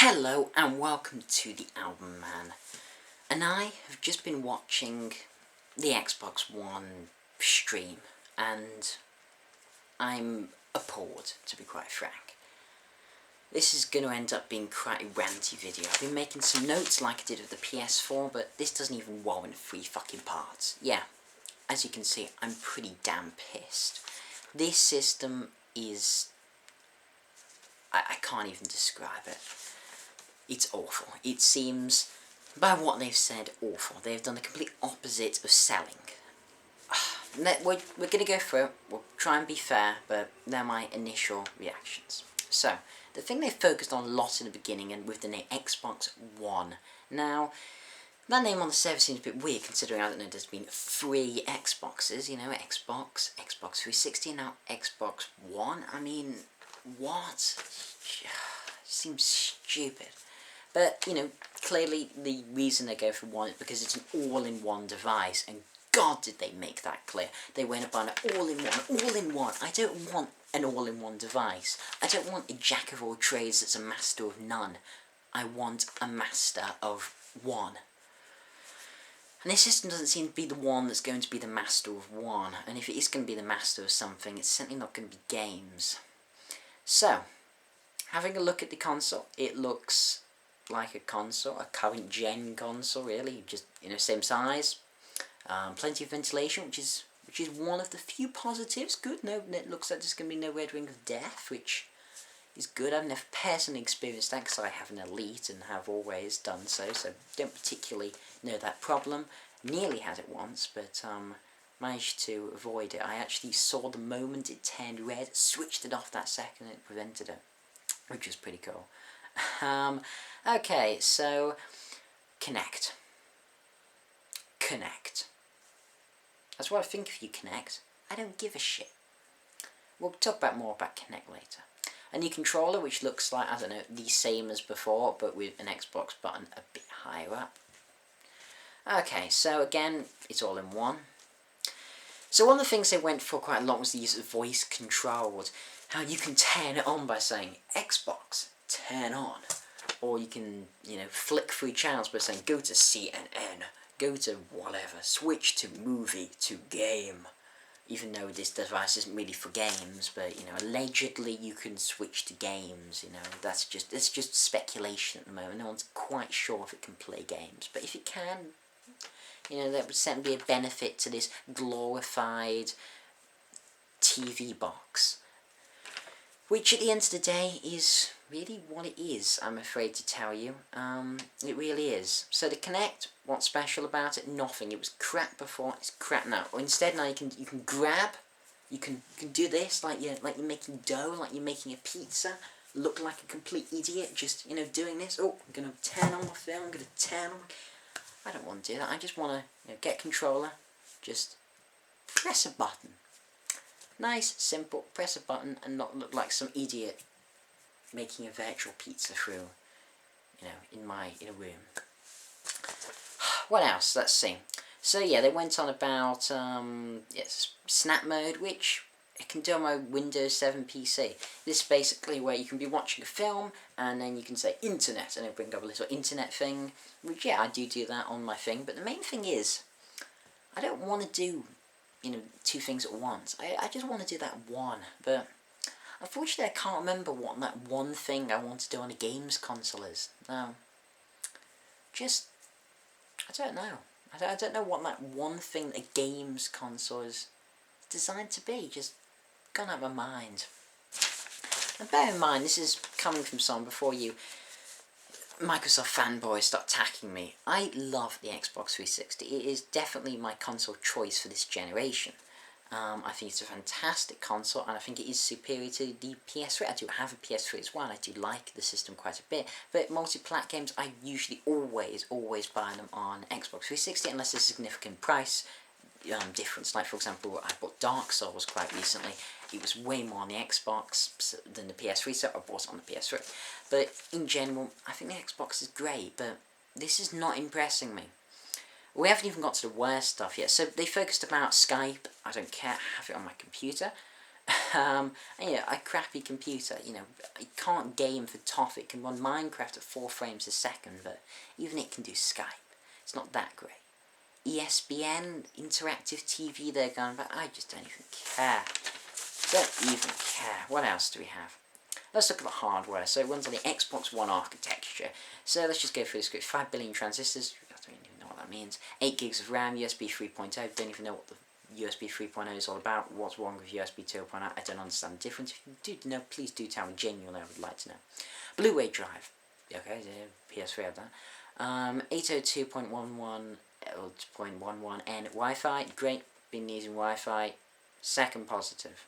Hello and welcome to the Album Man, and I have just been watching the Xbox One stream and I'm appalled, to be quite frank. This is going to end up being quite a ranty video. I've been making some notes like I did with the PS4, but this doesn't even warrant 3 fucking parts. Yeah, as you can see, I'm pretty damn pissed. This system is... I can't even describe it. It's awful. It seems, by what they've said, awful. They've done the complete opposite of selling. We're going to go through it. We'll try and be fair, but they're my initial reactions. So, the thing they focused on a lot in the beginning, and with the name Xbox One. Now, that name on the server seems a bit weird, considering I don't know there's been 3 Xboxes. You know, Xbox 360, and now Xbox One. I mean, what? Seems stupid. But, you know, clearly the reason they go for one is because it's an all-in-one device, and God did they make that clear. They went up on an all-in-one. I don't want an all-in-one device. I don't want a jack of all trades that's a master of none. I want a master of one. And this system doesn't seem to be the one that's going to be the master of one, and if it is going to be the master of something, it's certainly not going to be games. So, having a look at the console, it looks like a console, a current gen console really, just, you know, same size, plenty of ventilation, which is one of the few positives. Good. No, it looks like there's going to be no red ring of death, which is good. I've never personally experienced that because I have an Elite and have always done so don't particularly know that problem. Nearly had it once, but managed to avoid it. I actually saw the moment it turned red, switched it off that second, and it prevented it, which was pretty cool. Okay, so Kinect. That's what I think of you, Kinect. I don't give a shit. We'll talk more about Kinect later. A new controller, which looks like, I don't know, the same as before, but with an Xbox button a bit higher up. Okay, so again, it's all in one. So one of the things they went for quite a lot was the use of voice controlled. How you can turn it on by saying, Xbox, turn on. Or you can, you know, flick through channels by saying, go to CNN, go to whatever, switch to movie, to game. Even though this device isn't really for games, but, you know, allegedly you can switch to games, you know, it's just speculation at the moment. No one's quite sure if it can play games, but if it can, you know, that would certainly be a benefit to this glorified TV box. Which, at the end of the day, is really what it is, I'm afraid to tell you. It really is. So the Kinect, what's special about it? Nothing. It was crap before, it's crap now. Or instead now you can grab, you can do this like you're making dough, like you're making a pizza. Look like a complete idiot, just, you know, doing this. Oh, I'm going to turn on my film, I'm going to turn on. I don't want to do that. I just want to, you know, get a controller, just press a button. Nice, simple, press a button and not look like some idiot making a virtual pizza through, you know, in a room. What else? Let's see. So yeah, they went on about snap mode, which I can do on my Windows 7 PC. This is basically where you can be watching a film and then you can say internet and it'll bring up a little internet thing, which yeah, I do that on my thing, but the main thing is, I don't want to do, you know, 2 things at once. I just want to do that one, but unfortunately I can't remember what that one thing I want to do on a games console is. No. Just, I don't know. I don't know what that one thing a games console is designed to be. Just gone out of my mind. And bear in mind, this is coming from someone before you Microsoft fanboys start attacking me. I love the Xbox 360. It is definitely my console choice for this generation. I think it's a fantastic console, and I think it is superior to the PS3. I do have a PS3 as well, I do like the system quite a bit, but multi-plat games, I usually always buy them on Xbox 360, unless there's a significant price difference. Like, for example, I bought Dark Souls quite recently. It was way more on the Xbox than the PS3, so I bought it on the PS3. But in general, I think the Xbox is great, but this is not impressing me. We haven't even got to the worst stuff yet. So they focused about Skype. I don't care, I have it on my computer. And, a crappy computer, it can't game for top. It can run Minecraft at 4 frames a second, but even it can do Skype. It's not that great. ESPN, interactive TV, they're going, but I just don't even care. Don't even care. What else do we have? Let's look at the hardware. So it runs on the Xbox One architecture. So let's just go through the script. 5 billion transistors. I don't even know what that means. 8 gigs of RAM, USB 3.0. Don't even know what the USB 3.0 is all about. What's wrong with USB 2.0? I don't understand the difference. If you do know, please do tell me. Genuinely, I would like to know. Blu-ray drive. Okay, PS3 had that. 802.11 0.11n Wi-Fi. Great. Been using Wi-Fi. Second positive.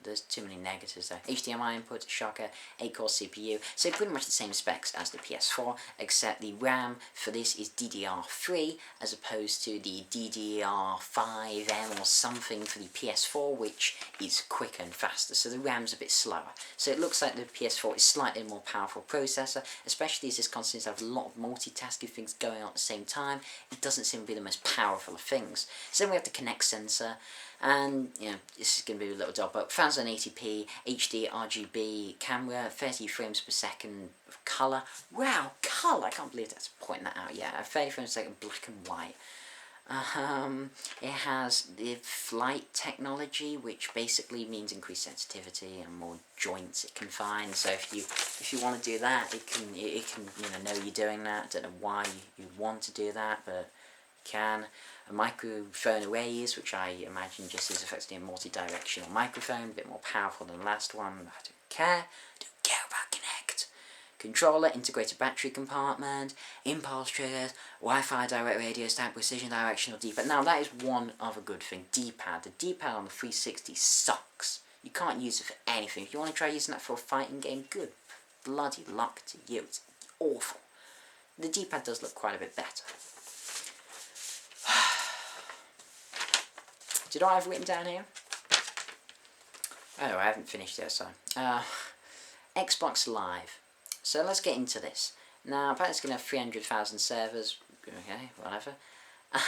There's too many negatives there. HDMI input, shocker, 8-core CPU, so pretty much the same specs as the PS4, except the RAM for this is DDR3, as opposed to the DDR5M or something for the PS4, which is quicker and faster, so the RAM's a bit slower. So it looks like the PS4 is slightly more powerful processor, especially as this console seems to have a lot of multitasking things going on at the same time. It doesn't seem to be the most powerful of things. So then we have the Kinect sensor, and this is going to be a little dull, but 1080p HD RGB camera, 30 frames per second of colour. Wow, colour! I can't believe that's pointing that out. Yeah, 30 frames per second, black and white. It has the flight technology, which basically means increased sensitivity and more joints it can find. So if you want to do that, it can know you're doing that. I don't know why you'd want to do that, but you can. A microphone arrays, which I imagine just is effectively a multi-directional microphone, a bit more powerful than the last one. I don't care. I don't care about Kinect. Controller, integrated battery compartment, impulse triggers, Wi-Fi direct radio stack, precision directional D-pad. Now that is one other good thing. D-pad. The D-pad on the 360 sucks. You can't use it for anything. If you want to try using that for a fighting game, good bloody luck to you. It's awful. The D-pad does look quite a bit better. Do you know what I've written down here? Oh, I haven't finished yet, so. Xbox Live. So let's get into this. Now, apparently it's going to have 300,000 servers. Okay, whatever.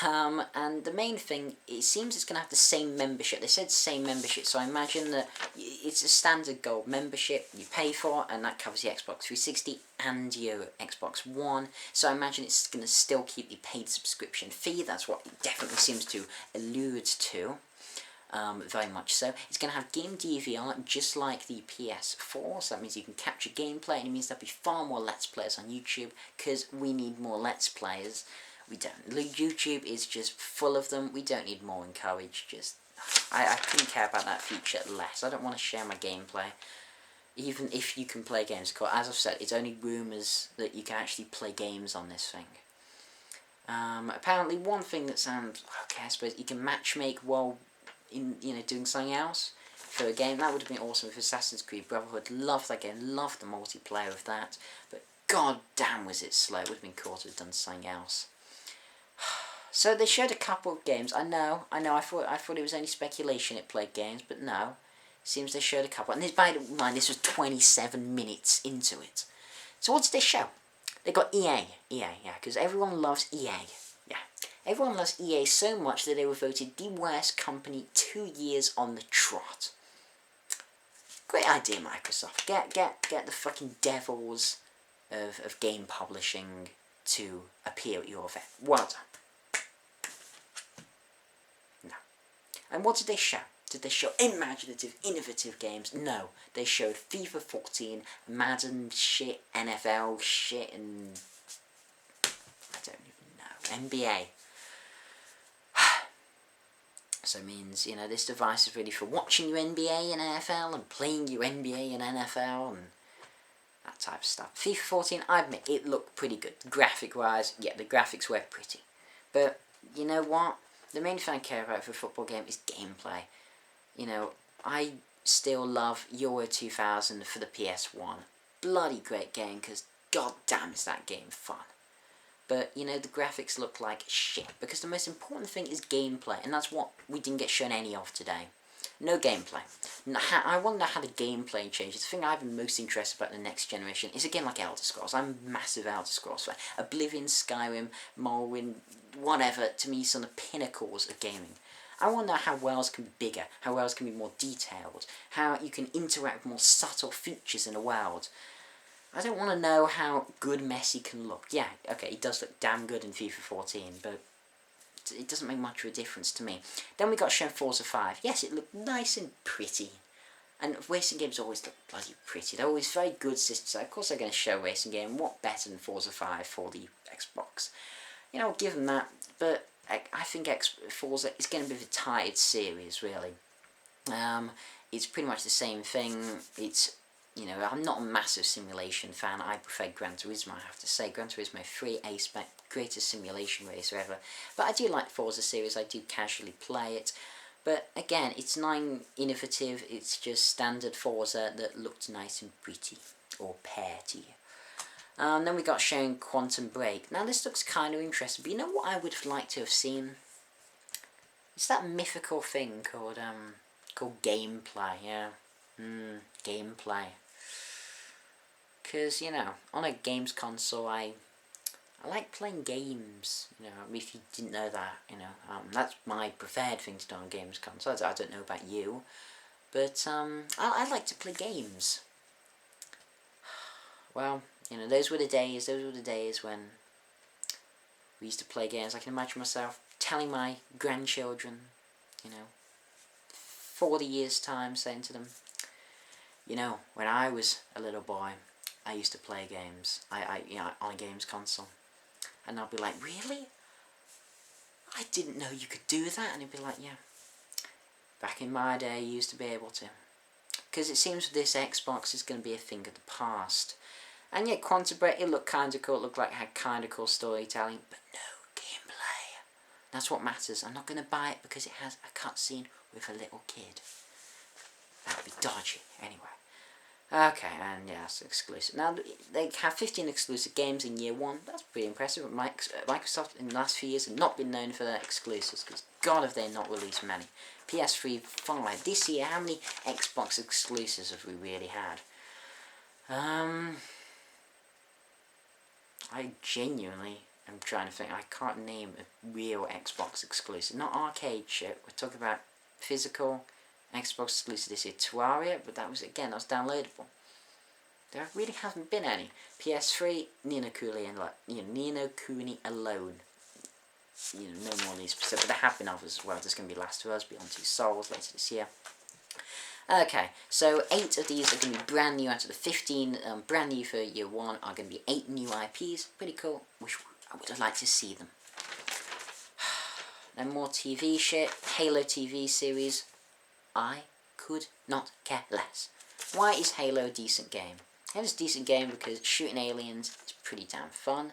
And the main thing, it seems it's going to have the same membership. They said same membership, so I imagine that it's a standard gold membership you pay for, and that covers the Xbox 360 and your Xbox One. So I imagine it's going to still keep the paid subscription fee. That's what it definitely seems to allude to. Very much so. It's going to have game DVR just like the PS4, so that means you can capture gameplay, and it means there'll be far more Let's Players on YouTube, because we need more Let's Players. We don't. YouTube is just full of them. We don't need more encouraged. I couldn't care about that feature less. I don't want to share my gameplay. Even if you can play games, because as I've said, it's only rumours that you can actually play games on this thing. Apparently one thing that sounds, okay, I suppose you can matchmake while doing something else for a game. That would have been awesome with Assassin's Creed Brotherhood. Loved that game, loved the multiplayer of that, but god damn was it slow. It would have been cool to have done something else. So they showed a couple of games. I know. I thought it was only speculation it played games, but no. Seems they showed a couple. And by the way, this was 27 minutes into it. So what did they show? They got EA, yeah, because everyone loves EA. Yeah, everyone loves EA so much that they were voted the worst company 2 years on the trot. Great idea, Microsoft. Get the fucking devils of game publishing to appear at your event. Well done. No. And what did they show? Did they show imaginative, innovative games? No. They showed FIFA 14, Madden shit, NFL shit, and I don't even know, NBA. So it means, this device is really for watching your NBA and NFL and playing your NBA and NFL and that type of stuff. FIFA 14, I admit, it looked pretty good. Graphic-wise, yeah, the graphics were pretty. But, you know what? The main thing I care about for a football game is gameplay. I still love Euro 2000 for the PS1. Bloody great game, because god damn is that game fun. But, the graphics look like shit, because the most important thing is gameplay, and that's what we didn't get shown any of today. No gameplay. I want to know how the gameplay changes. The thing I've been most interested about in the next generation is, again, like Elder Scrolls. I'm a massive Elder Scrolls fan. Oblivion, Skyrim, Morrowind, whatever, to me, some of the pinnacles of gaming. I want to know how worlds can be bigger, how worlds can be more detailed, how you can interact with more subtle features in a world. I don't want to know how good Messi can look. Yeah, okay, he does look damn good in FIFA 14, but it doesn't make much of a difference to me. Then we got shown Forza 5. Yes, it looked nice and pretty. And racing games always look bloody pretty. They're always very good systems. Of course they're going to show a racing game. What better than Forza 5 for the Xbox? You know, I'll give them that. But I think Forza is going to be a tired series, really. It's pretty much the same thing. It's, you know, I'm not a massive simulation fan. I prefer Gran Turismo, I have to say. Gran Turismo 3 A-Spec, greatest simulation racer ever. But I do like Forza series. I do casually play it. But again, it's not innovative, it's just standard Forza that looked nice and pretty, or pretty. Then we got shown Quantum Break. Now this looks kind of interesting, but you know what I would have liked to have seen? It's that mythical thing called gameplay, yeah. Gameplay. Because, you know, on a games console, I like playing games, you know, if you didn't know that, you know, that's my preferred thing to do on games consoles. I don't know about you, but I like to play games. Well, you know, those were the days when we used to play games. I can imagine myself telling my grandchildren, you know, 40 years' time, saying to them, you know, when I was a little boy, I used to play games, you know, on a games console. And I'll be like, really? I didn't know you could do that. And he'd be like, yeah. Back in my day, you used to be able to. Because it seems this Xbox is going to be a thing of the past. And yet, Quantum Break, it looked kind of cool. It looked like it had kind of cool storytelling. But no gameplay. That's what matters. I'm not going to buy it because it has a cutscene with a little kid. That would be dodgy. Anyway. Okay, and yeah, it's exclusive. Now, they have 15 exclusive games in year one. That's pretty impressive. Microsoft, in the last few years, have not been known for their exclusives, because God have they not released many. PS3, 5. This year, how many Xbox exclusives have we really had? I genuinely am trying to think. I can't name a real Xbox exclusive. Not arcade shit. We're talking about physical Xbox exclusive this year. Terraria, but that was downloadable. There really hasn't been any. PS3, Ni no Kuni alone. You know, no more of these specific. But there have been others as well. There's going to be Last of Us, Beyond Two Souls later this year. Okay, so 8 of these are going to be brand new out of the 15 brand new for year 1 are going to be 8 new IPs. Pretty cool. I would have liked to see them. Then more TV shit. Halo TV series. I could not care less. Why is Halo a decent game? Halo's a decent game because shooting aliens is pretty damn fun.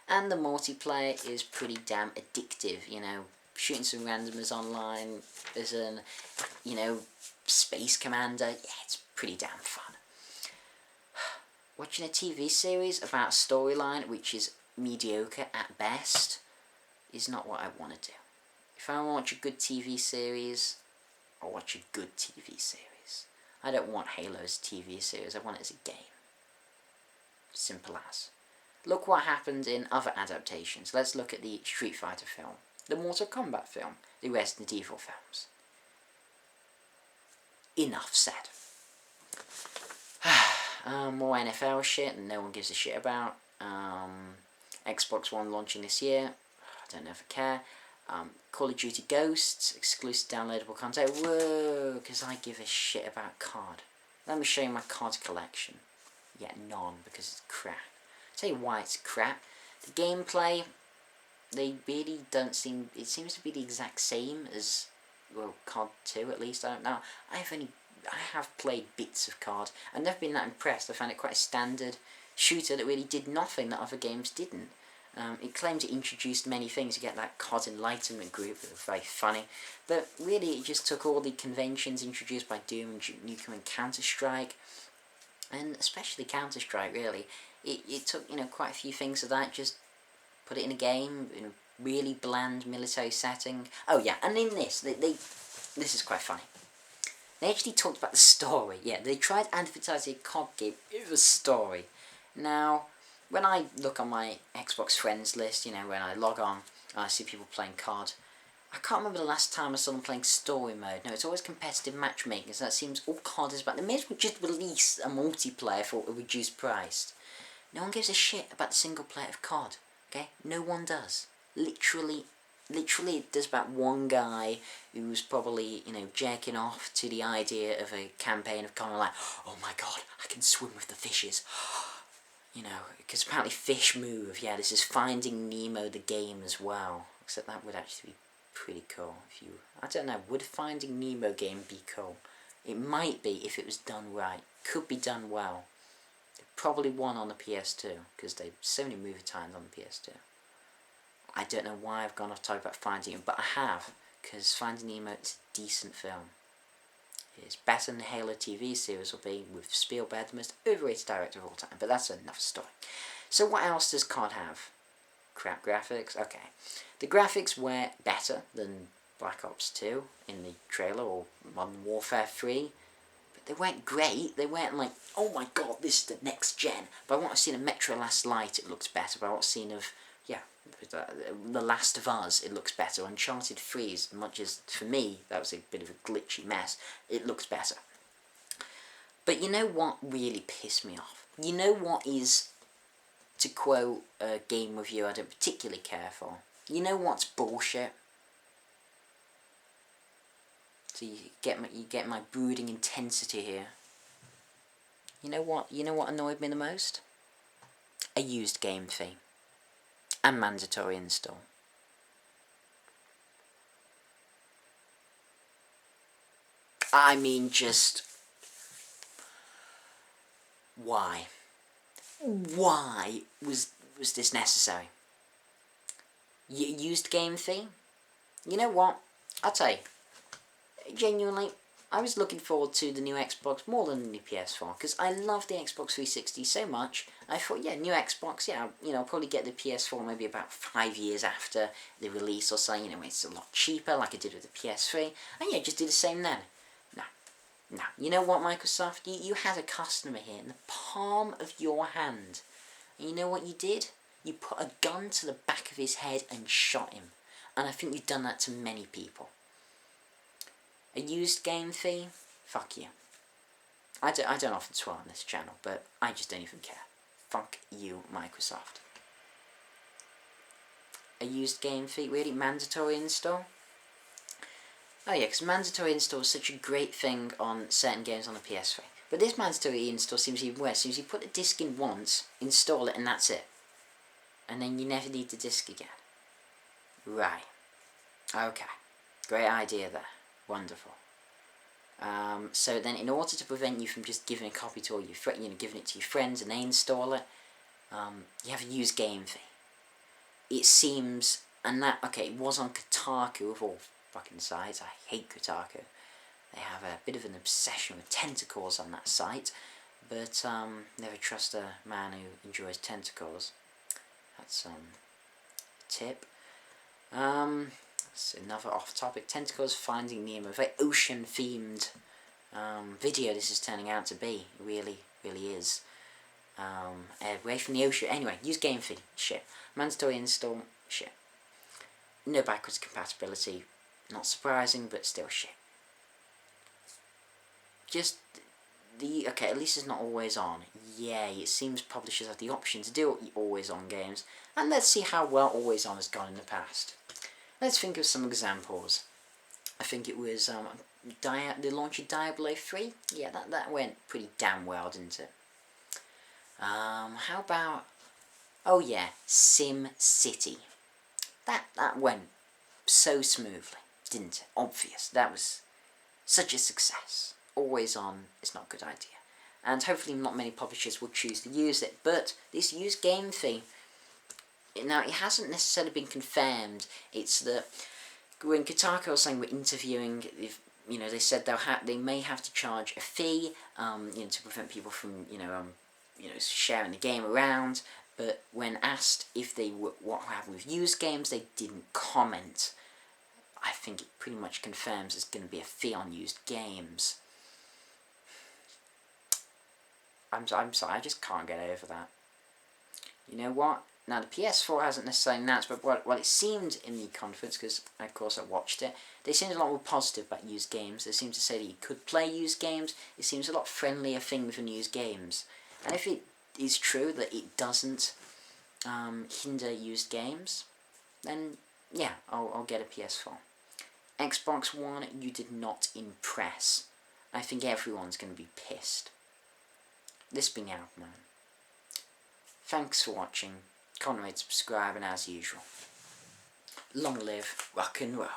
And the multiplayer is pretty damn addictive, you know. Shooting some randomers online. There's an, you know, Space Commander. Yeah, it's pretty damn fun. Watching a TV series about a storyline which is mediocre at best is not what I want to do. If I want to watch a good TV series, I'll watch a good TV series. I don't want Halo's TV series, I want it as a game. Simple as. Look what happened in other adaptations. Let's look at the Street Fighter film, the Mortal Kombat film, the Resident Evil films. Enough said. More NFL shit and no one gives a shit about. Xbox One launching this year. I don't know if I care. Call of Duty Ghosts, exclusive downloadable content. Whoa, because I give a shit about COD. Let me show you my COD collection. Yeah, none, because it's crap. I'll tell you why it's crap. The gameplay, they really don't seem... It seems to be the exact same as, well, COD 2 at least. I don't know. I have played bits of COD. I've never been that impressed. I found it quite a standard shooter that really did nothing that other games didn't. It claimed it introduced many things. You get that COD Enlightenment group that was very funny. But really it just took all the conventions introduced by Doom and Nukem and Counter-Strike. And especially Counter-Strike, really. It took, you know, quite a few things of that, just put it in a game, in a really bland military setting. Oh yeah, and in this, this is quite funny. They actually talked about the story. Yeah, they tried advertising a COD game with a story. Now, when I look on my Xbox friends list, you know, when I log on, I see people playing COD, I can't remember the last time I saw them playing story mode. No, it's always competitive matchmaking, so that seems all COD is about. They may as well just release a multiplayer for a reduced price. No one gives a shit about the single player of COD, okay? No one does. Literally, there's about one guy who's probably, jerking off to the idea of a campaign of kind of like, oh my god, I can swim with the fishes. Because apparently fish move. Yeah, this is Finding Nemo the game as well. Except that would actually be pretty cool I don't know, would Finding Nemo game be cool? It might be if it was done right. Could be done well. Probably one on the PS2, because they so many movie times on the PS2. I don't know why I've gone off topic about Finding Nemo, but I have, because Finding Nemo is a decent film. It's better than the Halo TV series will be, with Spielberg, the most overrated director of all time, but that's another story. So what else does COD have? Crap graphics? Okay. The graphics were better than Black Ops 2 in the trailer, or Modern Warfare 3, but they weren't great. They weren't like, oh my god, this is the next gen. By what I've seen of Metro Last Light, it looks better. By what I've seen of, The Last of Us, it looks better. Uncharted 3, as much as, for me, that was a bit of a glitchy mess, it looks better. But you know what really pissed me off? You know what is, to quote a game review I don't particularly care for, you know what's bullshit? So you get my brooding intensity here. You know what annoyed me the most? A used game fee. And mandatory install. I mean, just... why? Why was this necessary? Used game fee? You know what? I'll tell you. Genuinely, I was looking forward to the new Xbox more than the PS4, because I love the Xbox 360 so much. I thought, yeah, new Xbox, yeah, I'll probably get the PS4 maybe about 5 years after the release or so, it's a lot cheaper, like I did with the PS3, and yeah, just do the same then. No. You know what, Microsoft? You had a customer here in the palm of your hand, and you know what you did? You put a gun to the back of his head and shot him, and I think you've done that to many people. A used game fee? Fuck you. I don't often swear on this channel, but I just don't even care. Fuck you, Microsoft. A used game fee? Really? Mandatory install? Oh yeah, because mandatory install is such a great thing on certain games on the PS3. But this mandatory install seems even worse. Seems you put the disc in once, install it, and that's it. And then you never need the disc again. Right. Okay. Great idea there. Wonderful. So then, in order to prevent you from just giving a copy to all your giving it to your friends and they install it, you have a used game fee. It seems, and that, okay, it was on Kotaku of all fucking sites. I hate Kotaku. They have a bit of an obsession with tentacles on that site, but never trust a man who enjoys tentacles. That's a tip. So another off-topic, Tentacles Finding Nemo, a very ocean-themed video this is turning out to be. It really is. Away from the ocean. Anyway, use game fee. Shit. Mandatory install. Shit. No backwards compatibility. Not surprising, but still shit. Just okay, at least it's not always on. Yay, it seems publishers have the option to do always on games. And let's see how well always on has gone in the past. Let's think of some examples. I think it was the launch of Diablo 3. Yeah, that went pretty damn well, didn't it? How about, oh yeah, Sim City. That went so smoothly, didn't it? Obvious. That was such a success. Always on is not a good idea. And hopefully not many publishers will choose to use it. But this used game fee, now, it hasn't necessarily been confirmed. It's that when Kotaku was saying we're interviewing, they said they may have to charge a fee, to prevent people from, sharing the game around. But when asked if they were what happened with used games, they didn't comment. I think it pretty much confirms there's going to be a fee on used games. I'm sorry, I just can't get over that. you know what? Now the PS4 hasn't necessarily announced, but what it seemed in the conference, because of course I watched it, they seemed a lot more positive about used games. They seemed to say that you could play used games. It seems a lot friendlier thing for used games. And if it is true that it doesn't hinder used games, then yeah, I'll get a PS4. Xbox One, you did not impress. I think everyone's going to be pissed. This being Outman. Thanks for watching. Comment, rate, subscribe, and as usual, long live rock and roll.